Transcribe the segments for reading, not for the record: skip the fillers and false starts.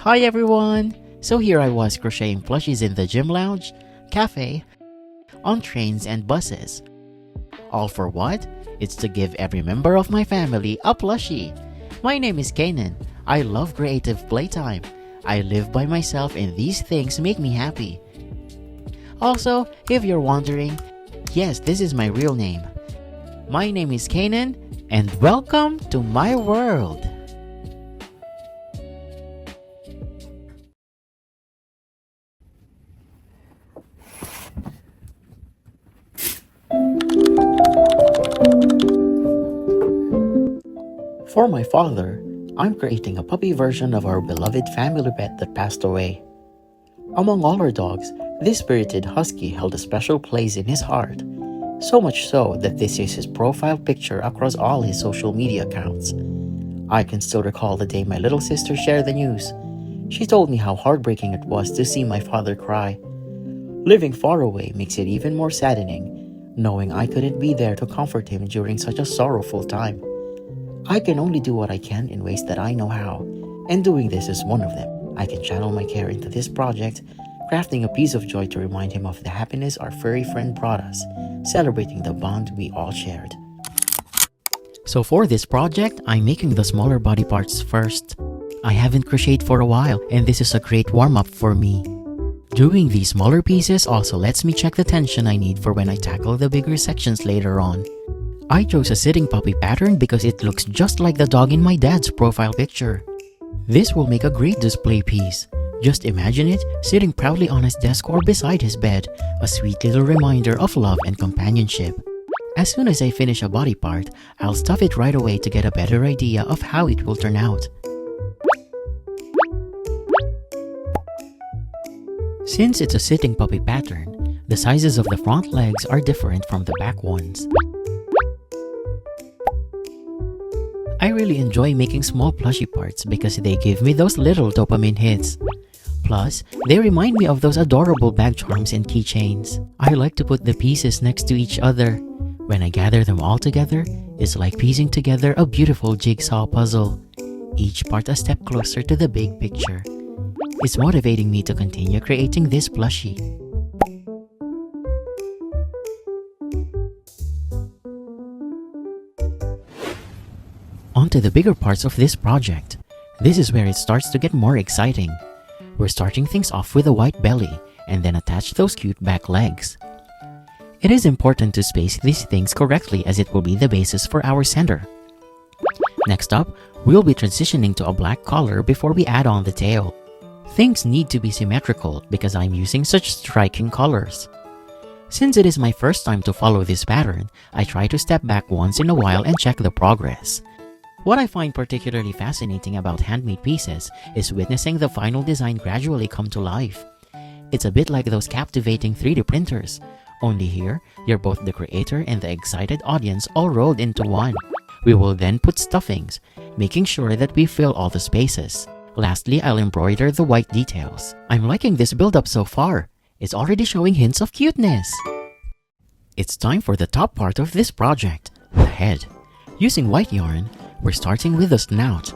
Hi everyone! So here I was crocheting plushies in the gym lounge, cafe, on trains and buses. All for what? It's to give every member of my family a plushie. My name is Kaenon. I love creative playtime. I live by myself and these things make me happy. Also, if you're wondering, yes, this is my real name. My name is Kaenon and welcome to my world. For my father, I'm creating a puppy version of our beloved family pet that passed away. Among all our dogs, this spirited Husky held a special place in his heart, so much so that this is his profile picture across all his social media accounts. I can still recall the day my little sister shared the news. She told me how heartbreaking it was to see my father cry. Living far away makes it even more saddening, knowing I couldn't be there to comfort him during such a sorrowful time. I can only do what I can in ways that I know how, and doing this is one of them. I can channel my care into this project, crafting a piece of joy to remind him of the happiness our furry friend brought us, celebrating the bond we all shared. So for this project, I'm making the smaller body parts first. I haven't crocheted for a while, and this is a great warm-up for me. Doing these smaller pieces also lets me check the tension I need for when I tackle the bigger sections later on. I chose a sitting puppy pattern because it looks just like the dog in my dad's profile picture. This will make a great display piece. Just imagine it sitting proudly on his desk or beside his bed, a sweet little reminder of love and companionship. As soon as I finish a body part, I'll stuff it right away to get a better idea of how it will turn out. Since it's a sitting puppy pattern, the sizes of the front legs are different from the back ones. I really enjoy making small plushie parts because they give me those little dopamine hits. Plus, they remind me of those adorable bag charms and keychains. I like to put the pieces next to each other. When I gather them all together, it's like piecing together a beautiful jigsaw puzzle. Each part a step closer to the big picture. It's motivating me to continue creating this plushie. On to the bigger parts of this project. This is where it starts to get more exciting. We're starting things off with a white belly and then attach those cute back legs. It is important to space these things correctly as it will be the basis for our center. Next up, we'll be transitioning to a black collar before we add on the tail. Things need to be symmetrical because I'm using such striking colors. Since it is my first time to follow this pattern, I try to step back once in a while and check the progress. What I find particularly fascinating about handmade pieces is witnessing the final design gradually come to life. It's a bit like those captivating 3D printers, only here, you're both the creator and the excited audience all rolled into one. We will then put stuffings, making sure that we fill all the spaces. Lastly, I'll embroider the white details. I'm liking this build-up so far. It's already showing hints of cuteness. It's time for the top part of this project, the head. Using white yarn, we're starting with the snout.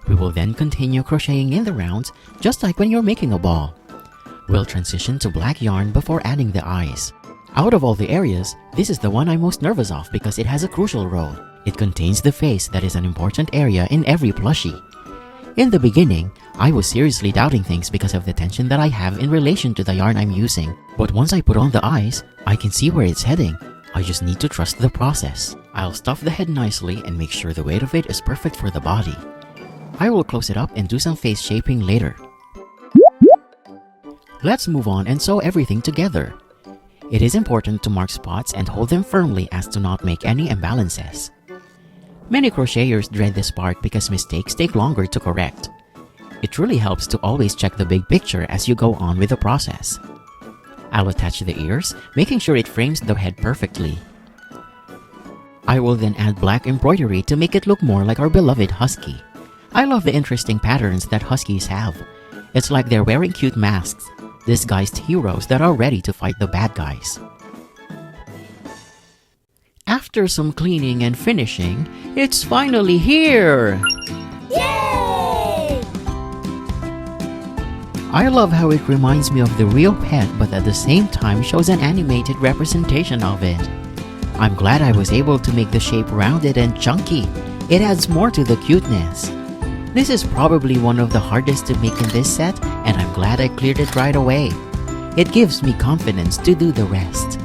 We will then continue crocheting in the rounds, just like when you're making a ball. We'll transition to black yarn before adding the eyes. Out of all the areas, this is the one I'm most nervous of because it has a crucial role. It contains the face that is an important area in every plushie. In the beginning, I was seriously doubting things because of the tension that I have in relation to the yarn I'm using. But once I put on the eyes, I can see where it's heading. I just need to trust the process. I'll stuff the head nicely and make sure the weight of it is perfect for the body. I will close it up and do some face shaping later. Let's move on and sew everything together. It is important to mark spots and hold them firmly as to not make any imbalances. Many crocheters dread this part because mistakes take longer to correct. It really helps to always check the big picture as you go on with the process. I'll attach the ears, making sure it frames the head perfectly. I will then add black embroidery to make it look more like our beloved Husky. I love the interesting patterns that Huskies have. It's like they're wearing cute masks, disguised heroes that are ready to fight the bad guys. After some cleaning and finishing, it's finally here! Yay! I love how it reminds me of the real pet but at the same time shows an animated representation of it. I'm glad I was able to make the shape rounded and chunky. It adds more to the cuteness. This is probably one of the hardest to make in this set, and I'm glad I cleared it right away. It gives me confidence to do the rest.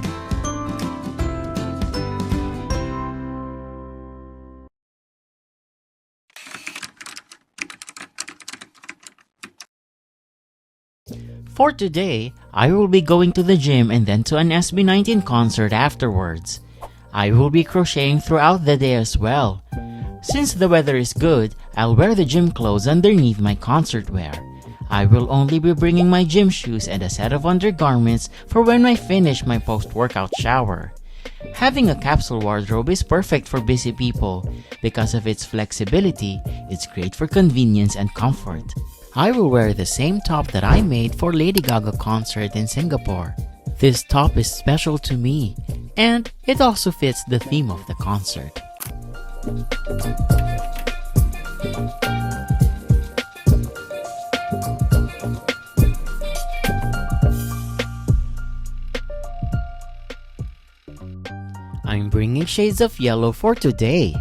For today, I will be going to the gym and then to an SB19 concert afterwards. I will be crocheting throughout the day as well. Since the weather is good, I'll wear the gym clothes underneath my concert wear. I will only be bringing my gym shoes and a set of undergarments for when I finish my post-workout shower. Having a capsule wardrobe is perfect for busy people. Because of its flexibility, it's great for convenience and comfort. I will wear the same top that I made for Lady Gaga concert in Singapore. This top is special to me, and it also fits the theme of the concert. I'm bringing shades of yellow for today.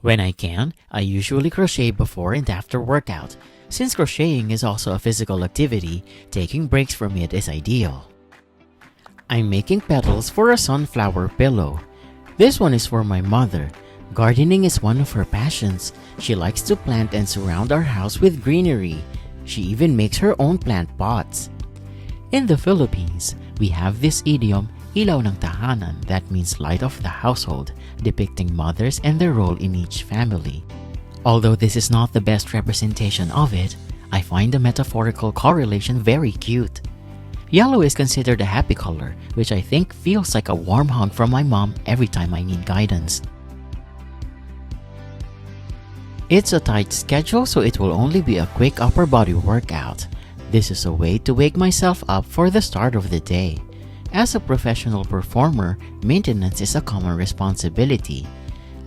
When I can, I usually crochet before and after workout. Since crocheting is also a physical activity, taking breaks from it is ideal. I'm making petals for a sunflower pillow. This one is for my mother. Gardening is one of her passions. She likes to plant and surround our house with greenery. She even makes her own plant pots. In the Philippines, we have this idiom, ilaw ng tahanan, that means light of the household, depicting mothers and their role in each family. Although this is not the best representation of it, I find the metaphorical correlation very cute. Yellow is considered a happy color, which I think feels like a warm hug from my mom every time I need guidance. It's a tight schedule, so it will only be a quick upper body workout. This is a way to wake myself up for the start of the day. As a professional performer, maintenance is a common responsibility.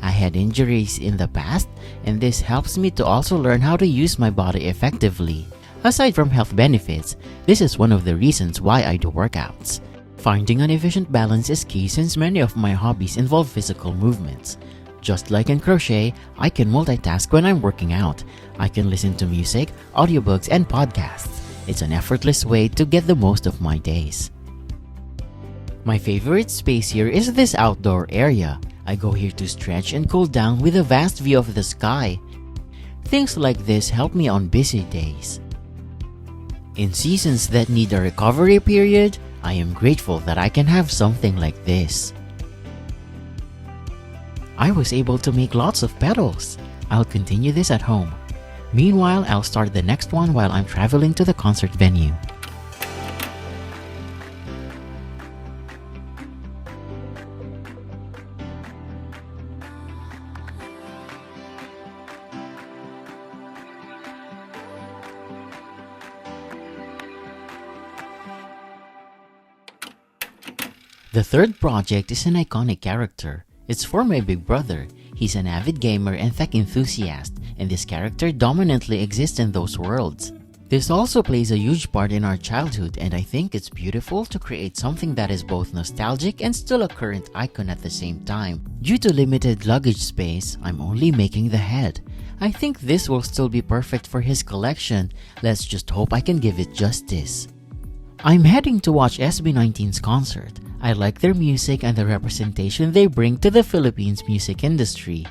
I had injuries in the past, and this helps me to also learn how to use my body effectively. Aside from health benefits, this is one of the reasons why I do workouts. Finding an efficient balance is key since many of my hobbies involve physical movements. Just like in crochet, I can multitask when I'm working out. I can listen to music, audiobooks, and podcasts. It's an effortless way to get the most of my days. My favorite space here is this outdoor area. I go here to stretch and cool down with a vast view of the sky. Things like this help me on busy days. In seasons that need a recovery period, I am grateful that I can have something like this. I was able to make lots of petals. I'll continue this at home. Meanwhile, I'll start the next one while I'm traveling to the concert venue. The third project is an iconic character. It's for my big brother. He's an avid gamer and tech enthusiast, and this character dominantly exists in those worlds. This also plays a huge part in our childhood, and I think it's beautiful to create something that is both nostalgic and still a current icon at the same time. Due to limited luggage space, I'm only making the head. I think this will still be perfect for his collection. Let's just hope I can give it justice. I'm heading to watch SB19's concert. I like their music and the representation they bring to the Philippines music industry.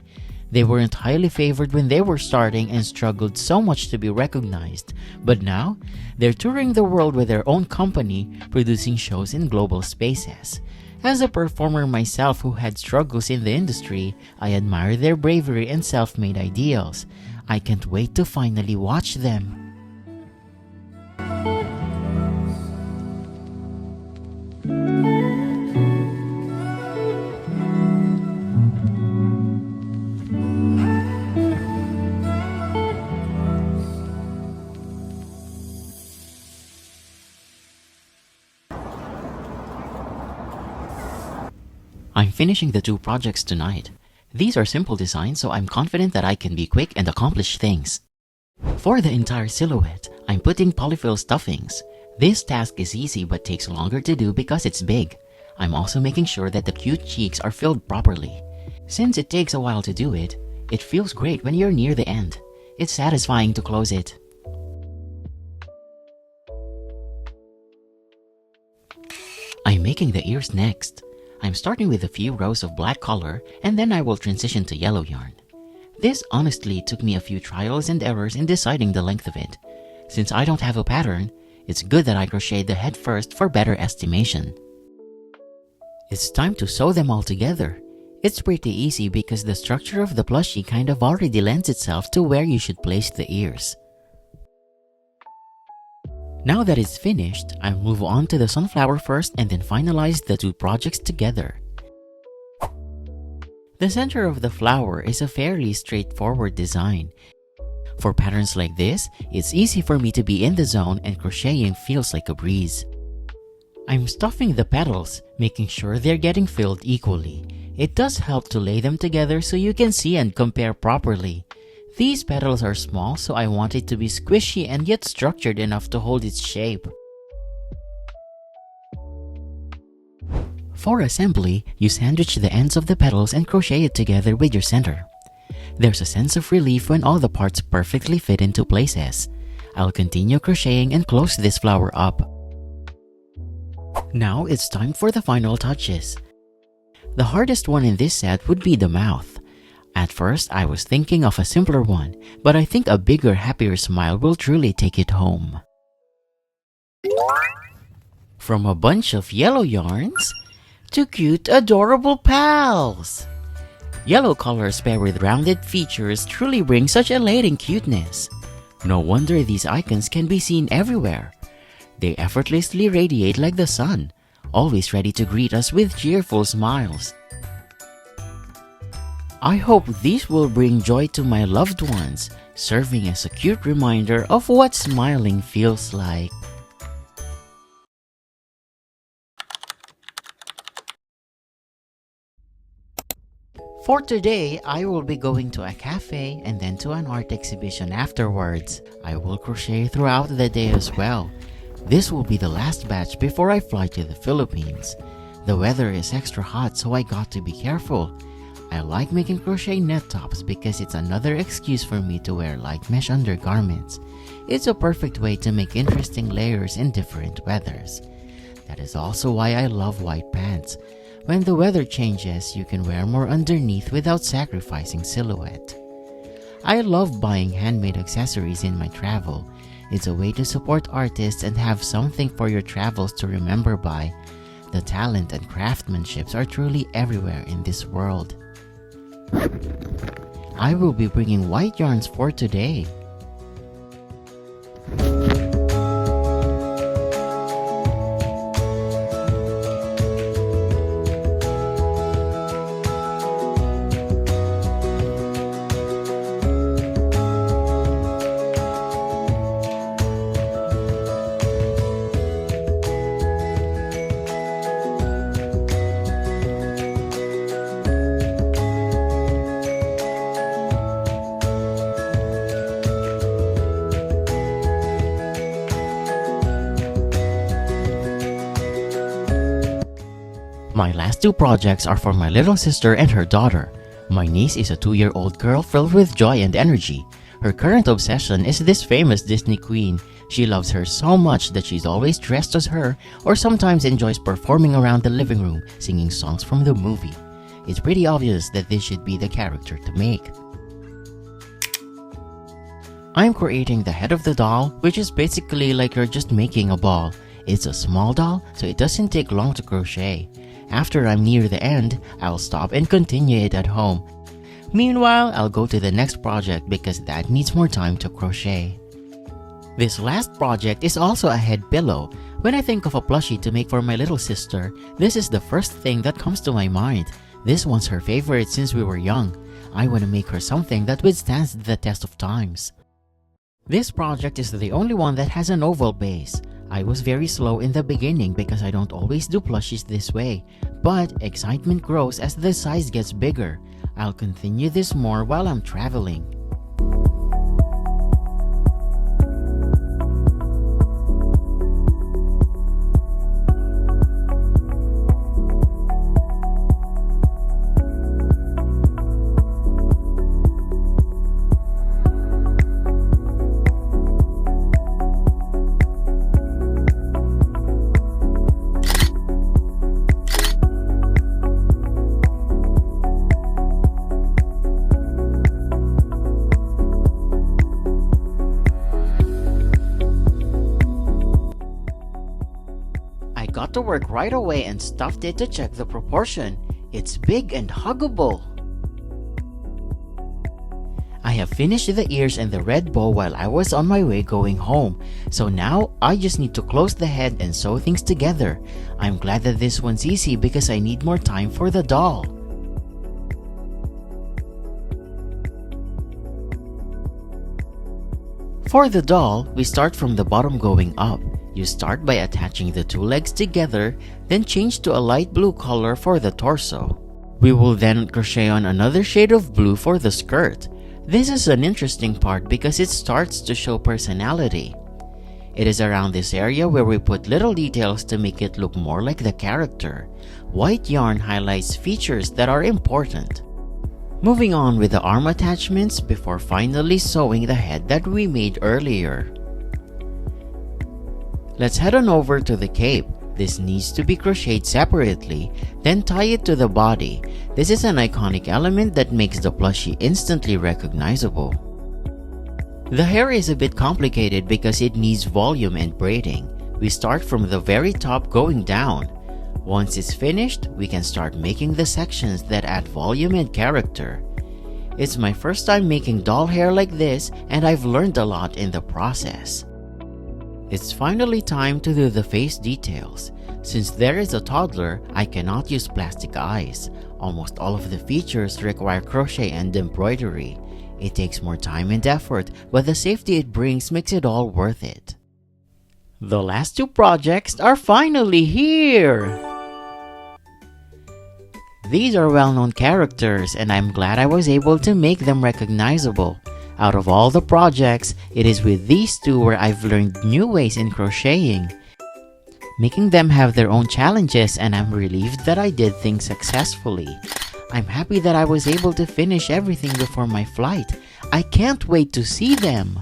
They weren't highly favored when they were starting and struggled so much to be recognized. But now, they're touring the world with their own company, producing shows in global spaces. As a performer myself who had struggles in the industry, I admire their bravery and self-made ideals. I can't wait to finally watch them. I'm finishing the 2 projects tonight. These are simple designs, so I'm confident that I can be quick and accomplish things. For the entire silhouette, I'm putting polyfill stuffings. This task is easy but takes longer to do because it's big. I'm also making sure that the cute cheeks are filled properly. Since it takes a while to do it, it feels great when you're near the end. It's satisfying to close it. I'm making the ears next. I'm starting with a few rows of black color and then I will transition to yellow yarn. This honestly took me a few trials and errors in deciding the length of it. Since I don't have a pattern, it's good that I crocheted the head first for better estimation. It's time to sew them all together. It's pretty easy because the structure of the plushie kind of already lends itself to where you should place the ears. Now that it's finished, I'll move on to the sunflower first and then finalize the 2 projects together. The center of the flower is a fairly straightforward design. For patterns like this, it's easy for me to be in the zone and crocheting feels like a breeze. I'm stuffing the petals, making sure they're getting filled equally. It does help to lay them together so you can see and compare properly. These petals are small, so I want it to be squishy and yet structured enough to hold its shape. For assembly, you sandwich the ends of the petals and crochet it together with your center. There's a sense of relief when all the parts perfectly fit into places. I'll continue crocheting and close this flower up. Now it's time for the final touches. The hardest one in this set would be the mouth. At first, I was thinking of a simpler one, but I think a bigger, happier smile will truly take it home. From a bunch of yellow yarns to cute, adorable pals! Yellow colors paired with rounded features truly bring such elating cuteness. No wonder these icons can be seen everywhere. They effortlessly radiate like the sun, always ready to greet us with cheerful smiles. I hope these will bring joy to my loved ones, serving as a cute reminder of what smiling feels like. For today, I will be going to a cafe and then to an art exhibition afterwards. I will crochet throughout the day as well. This will be the last batch before I fly to the Philippines. The weather is extra hot, so I got to be careful. I like making crochet net tops because it's another excuse for me to wear light mesh undergarments. It's a perfect way to make interesting layers in different weathers. That is also why I love white pants. When the weather changes, you can wear more underneath without sacrificing silhouette. I love buying handmade accessories in my travel. It's a way to support artists and have something for your travels to remember by. The talent and craftsmanship are truly everywhere in this world. I will be bringing white yarns for today. My last 2 projects are for my little sister and her daughter. My niece is a 2-year-old girl filled with joy and energy. Her current obsession is this famous Disney queen. She loves her so much that she's always dressed as her or sometimes enjoys performing around the living room singing songs from the movie. It's pretty obvious that this should be the character to make. I'm creating the head of the doll, which is basically like you're just making a ball. It's a small doll, so it doesn't take long to crochet. After I'm near the end, I'll stop and continue it at home. Meanwhile, I'll go to the next project because that needs more time to crochet. This last project is also a head pillow. When I think of a plushie to make for my little sister, this is the first thing that comes to my mind. This one's her favorite since we were young. I want to make her something that withstands the test of times. This project is the only one that has an oval base. I was very slow in the beginning because I don't always do plushies this way, but excitement grows as the size gets bigger. I'll continue this more while I'm traveling. Got to work right away and stuffed it to check the proportion. It's big and huggable. I have finished the ears and the red bow while I was on my way going home, so now I just need to close the head and sew things together. I'm glad that this one's easy because I need more time for the doll. For the doll, we start from the bottom going up. You start by attaching the two legs together, then change to a light blue color for the torso. We will then crochet on another shade of blue for the skirt. This is an interesting part because it starts to show personality. It is around this area where we put little details to make it look more like the character. White yarn highlights features that are important. Moving on with the arm attachments before finally sewing the head that we made earlier. Let's head on over to the cape. This needs to be crocheted separately, then tie it to the body. This is an iconic element that makes the plushie instantly recognizable. The hair is a bit complicated because it needs volume and braiding. We start from the very top going down. Once it's finished, we can start making the sections that add volume and character. It's my first time making doll hair like this, and I've learned a lot in the process. It's finally time to do the face details. Since there is a toddler, I cannot use plastic eyes. Almost all of the features require crochet and embroidery. It takes more time and effort, but the safety it brings makes it all worth it. The last two projects are finally here! These are well-known characters, and I'm glad I was able to make them recognizable. Out of all the projects, it is with these two where I've learned new ways in crocheting. Making them have their own challenges, and I'm relieved that I did things successfully. I'm happy that I was able to finish everything before my flight. I can't wait to see them!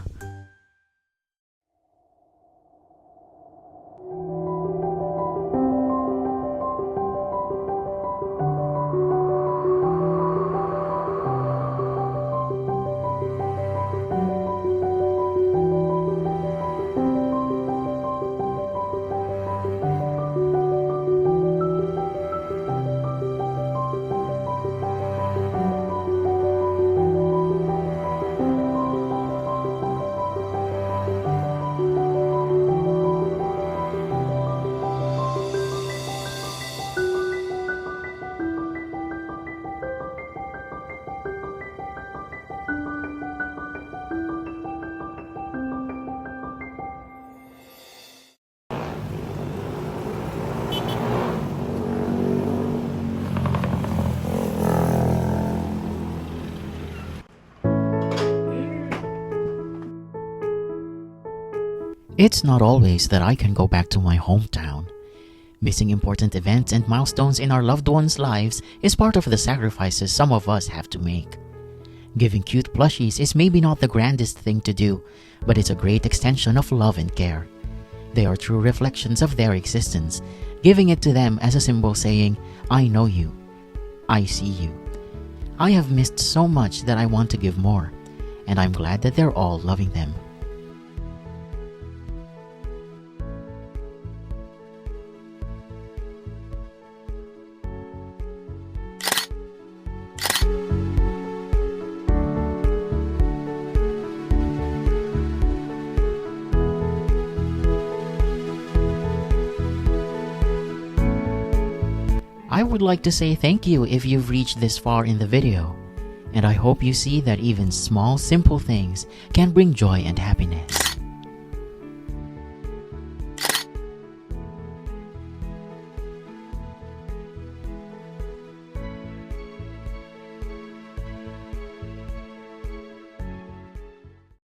It's not always that I can go back to my hometown. Missing important events and milestones in our loved ones' lives is part of the sacrifices some of us have to make. Giving cute plushies is maybe not the grandest thing to do, but it's a great extension of love and care. They are true reflections of their existence, giving it to them as a symbol saying, I know you. I see you. I have missed so much that I want to give more, and I'm glad that they're all loving them. I would like to say thank you if you've reached this far in the video, and I hope you see that even small, simple things can bring joy and happiness.